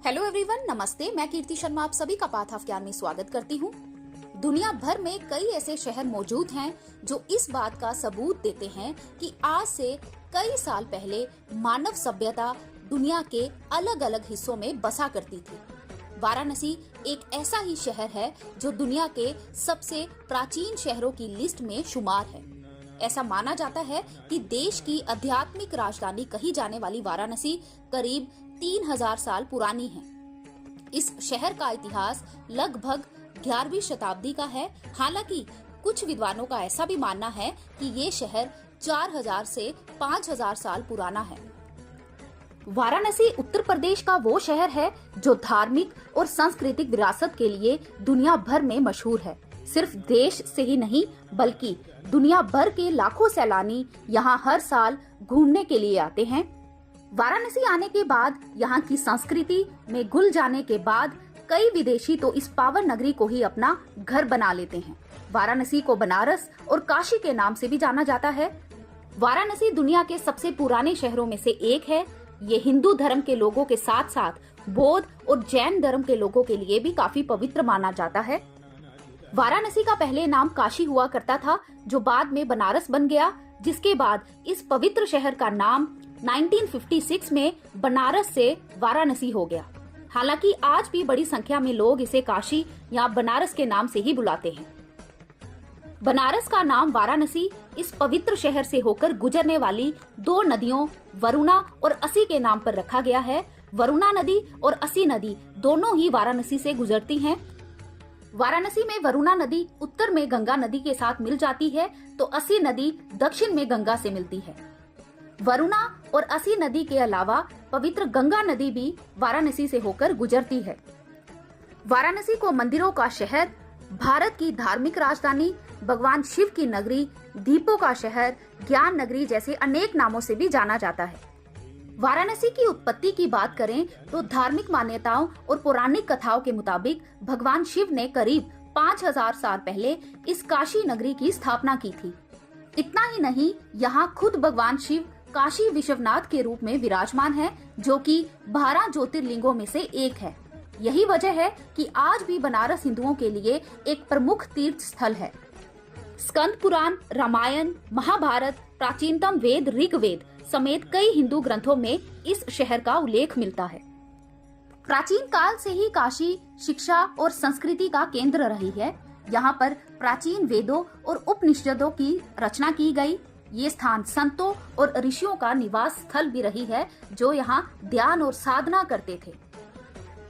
Hello everyone, नमस्ते। मैं कीर्ति शर्मा आप सभी का पाथ ऑफ ज्ञान में स्वागत करती हूँ। दुनिया भर में कई ऐसे शहर मौजूद हैं जो इस बात का सबूत देते हैं कि आज से कई साल पहले मानव सभ्यता दुनिया के अलग अलग हिस्सों में बसा करती थी। वाराणसी एक ऐसा ही शहर है जो दुनिया के सबसे प्राचीन शहरों की लिस्ट में शुमार है। ऐसा माना जाता है कि देश की आध्यात्मिक राजधानी कही जाने वाली वाराणसी करीब 3000 साल पुरानी है। इस शहर का इतिहास लगभग 11वीं शताब्दी का है। हालांकि कुछ विद्वानों का ऐसा भी मानना है कि ये शहर 4000 से 5000 साल पुराना है। वाराणसी उत्तर प्रदेश का वो शहर है जो धार्मिक और सांस्कृतिक विरासत के लिए दुनिया भर में मशहूर है। सिर्फ देश से ही नहीं बल्कि दुनिया भर के लाखों सैलानी यहाँ हर साल घूमने के लिए आते हैं। वाराणसी आने के बाद यहाँ की संस्कृति में घुल जाने के बाद कई विदेशी तो इस पावन नगरी को ही अपना घर बना लेते हैं। वाराणसी को बनारस और काशी के नाम से भी जाना जाता है। वाराणसी दुनिया के सबसे पुराने शहरों में से एक है। ये हिंदू धर्म के लोगों के साथ साथ बौद्ध और जैन धर्म के लोगों के लिए भी काफी पवित्र माना जाता है। वाराणसी का पहले नाम काशी हुआ करता था, जो बाद में बनारस बन गया, जिसके बाद इस पवित्र शहर का नाम 1956 में बनारस से वाराणसी हो गया। हालांकि आज भी बड़ी संख्या में लोग इसे काशी या बनारस के नाम से ही बुलाते हैं। बनारस का नाम वाराणसी इस पवित्र शहर से होकर गुजरने वाली दो नदियों वरुणा और असी के नाम पर रखा गया है। वरुणा नदी और असी नदी दोनों ही वाराणसी से गुजरती हैं। वाराणसी में वरुणा नदी उत्तर में गंगा नदी के साथ मिल जाती है तो असी नदी दक्षिण में गंगा से मिलती है। वरुणा और असी नदी के अलावा पवित्र गंगा नदी भी वाराणसी से होकर गुजरती है। वाराणसी को मंदिरों का शहर, भारत की धार्मिक राजधानी, भगवान शिव की नगरी, दीपों का शहर, ज्ञान नगरी जैसे अनेक नामों से भी जाना जाता है। वाराणसी की उत्पत्ति की बात करें तो धार्मिक मान्यताओं और पौराणिक कथाओं के मुताबिक भगवान शिव ने करीब 5000 साल पहले इस काशी नगरी की स्थापना की थी। इतना ही नहीं, यहाँ खुद भगवान शिव काशी विश्वनाथ के रूप में विराजमान है, जो कि 12 ज्योतिर्लिंगों में से एक है। यही वजह है कि आज भी बनारस हिंदुओं के लिए एक प्रमुख तीर्थ स्थल है। स्कंद पुराण, रामायण, महाभारत, प्राचीनतम वेद ऋग्वेद समेत कई हिंदू ग्रंथों में इस शहर का उल्लेख मिलता है। प्राचीन काल से ही काशी शिक्षा और संस्कृति का केंद्र रही है। यहाँ पर प्राचीन वेदों और उपनिषदों की रचना की गई। ये स्थान संतों और ऋषियों का निवास स्थल भी रही है, जो यहाँ ध्यान और साधना करते थे।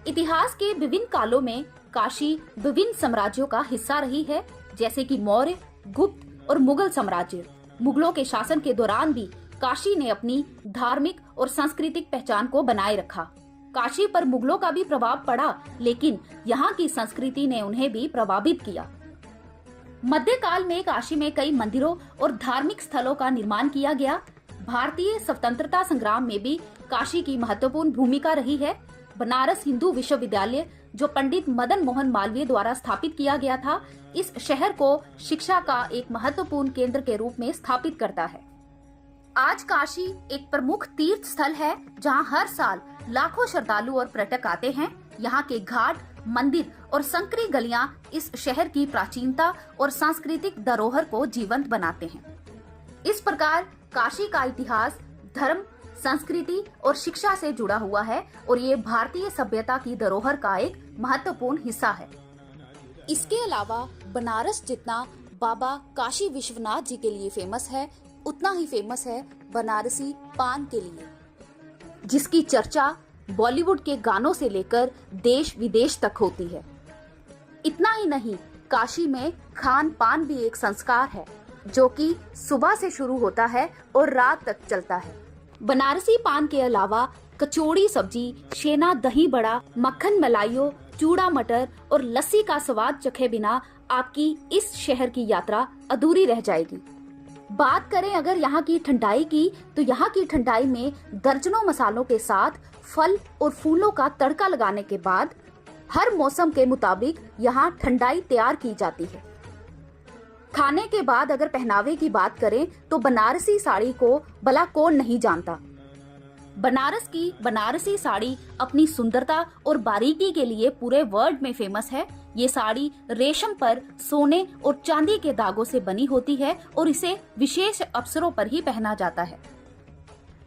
इतिहास के विभिन्न कालों में काशी विभिन्न साम्राज्यों का हिस्सा रही है, जैसे कि मौर्य, गुप्त और मुगल साम्राज्य। मुगलों के शासन के दौरान भी काशी ने अपनी धार्मिक और सांस्कृतिक पहचान को बनाए रखा। काशी पर मुगलों का भी प्रभाव पड़ा, लेकिन यहाँ की संस्कृति ने उन्हें भी प्रभावित किया। मध्यकाल में काशी में कई मंदिरों और धार्मिक स्थलों का निर्माण किया गया। भारतीय स्वतंत्रता संग्राम में भी काशी की महत्वपूर्ण भूमिका रही है। बनारस हिंदू विश्वविद्यालय, जो पंडित मदन मोहन मालवीय द्वारा स्थापित किया गया था, इस शहर को शिक्षा का एक महत्वपूर्ण केंद्र के रूप में स्थापित करता है। आज काशी एक प्रमुख तीर्थ स्थल है, जहां हर साल लाखों श्रद्धालु और पर्यटक आते हैं। यहाँ के घाट, मंदिर और संकरी गलियां इस शहर की प्राचीनता और सांस्कृतिक धरोहर को जीवंत बनाते हैं। इस प्रकार काशी का इतिहास धर्म, संस्कृति और शिक्षा से जुड़ा हुआ है और ये भारतीय सभ्यता की धरोहर का एक महत्वपूर्ण हिस्सा है। इसके अलावा बनारस जितना बाबा काशी विश्वनाथ जी के लिए फेमस है, उतना ही फेमस है बनारसी पान के लिए, जिसकी चर्चा बॉलीवुड के गानों से लेकर देश विदेश तक होती है। इतना ही नहीं, काशी में खान पान भी एक संस्कार है, जो कि सुबह से शुरू होता है और रात तक चलता है। बनारसी पान के अलावा कचौड़ी सब्जी, छेना दही बड़ा, मक्खन मलाइयों, चूड़ा मटर और लस्सी का स्वाद चखे बिना आपकी इस शहर की यात्रा अधूरी रह जाएगी। बात करें अगर यहाँ की ठंडाई की, तो यहाँ की ठंडाई में दर्जनों मसालों के साथ फल और फूलों का तड़का लगाने के बाद हर मौसम के मुताबिक यहाँ ठंडाई तैयार की जाती है। खाने के बाद अगर पहनावे की बात करें तो बनारसी साड़ी को भला कौन नहीं जानता। बनारस की बनारसी साड़ी अपनी सुंदरता और बारीकी के लिए पूरे वर्ल्ड में फेमस है। ये साड़ी रेशम पर सोने और चांदी के धागों से बनी होती है और इसे विशेष अवसरों पर ही पहना जाता है।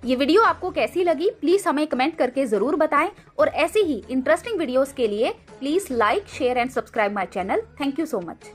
ये वीडियो आपको कैसी लगी प्लीज हमें कमेंट करके जरूर बताएं और ऐसी ही इंटरेस्टिंग वीडियोस के लिए please like, share and subscribe my channel. Thank you so much.